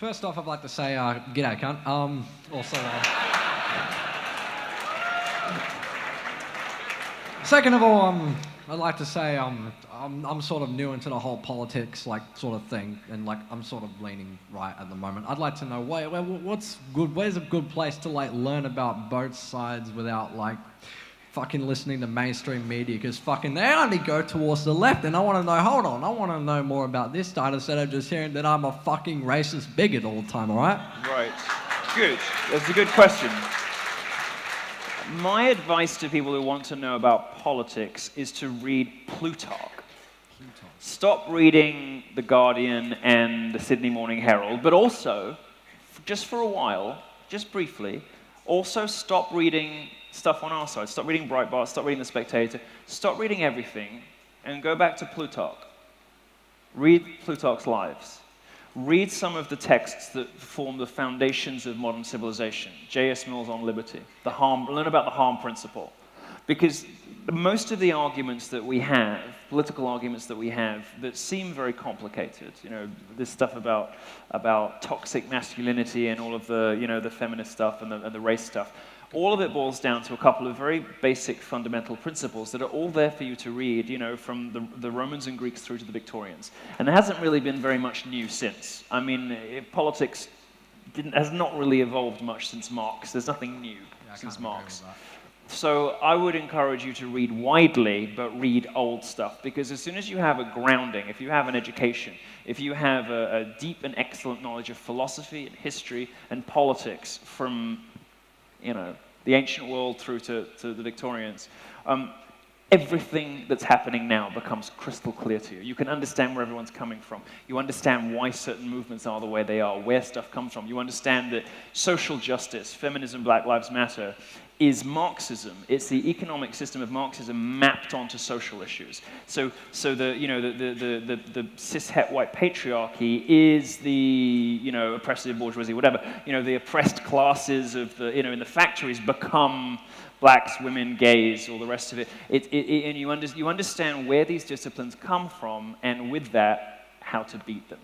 First off, I'd like to say, g'day, cunt. Also, second of all, I'd like to say, I'm sort of new into the whole politics, like, sort of thing, and, like, I'm sort of leaning right at the moment. I'd like to know, where's a good place to, like, learn about both sides without, like, fucking listening to mainstream media, because fucking they only go towards the left, and I want to know, hold on, I want to know more about this side instead of just hearing that I'm a fucking racist bigot all the time, alright? Right. Good. That's a good question. My advice to people who want to know about politics is to read Plutarch. Stop reading The Guardian and the Sydney Morning Herald, but also, just for a while, just briefly, also stop reading stuff on our side. Stop reading Breitbart, stop reading The Spectator, stop reading everything, and go back to Plutarch. Read Plutarch's Lives. Read some of the texts that form the foundations of modern civilization. J.S. Mill's On Liberty. Learn about the harm principle. Because most of the arguments that we have, political arguments that we have, that seem very complicated, you know, this stuff about toxic masculinity and all of the, you know, the feminist stuff and the race stuff, all of it boils down to a couple of very basic fundamental principles that are all there for you to read, you know, from the Romans and Greeks through to the Victorians. And there hasn't really been very much new since. I mean, politics has not really evolved much since Marx. There's nothing new since Marx. So I would encourage you to read widely, but read old stuff, because as soon as you have a grounding, if you have an education, if you have a deep and excellent knowledge of philosophy and history and politics from, you know, the ancient world through to the Victorians, everything that's happening now becomes crystal clear to you. You can understand where everyone's coming from. You understand why certain movements are the way they are, where stuff comes from. You understand that social justice, feminism, Black Lives Matter, is Marxism. It's the economic system of Marxism mapped onto social issues. So the, you know, the cis-het white patriarchy is the, you know, oppressive bourgeoisie, whatever. You know, the oppressed classes of the, you know, in the factories become blacks, women, gays, all the rest of it. And you understand where these disciplines come from, and with that, how to beat them,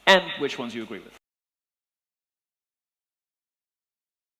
and which ones you agree with.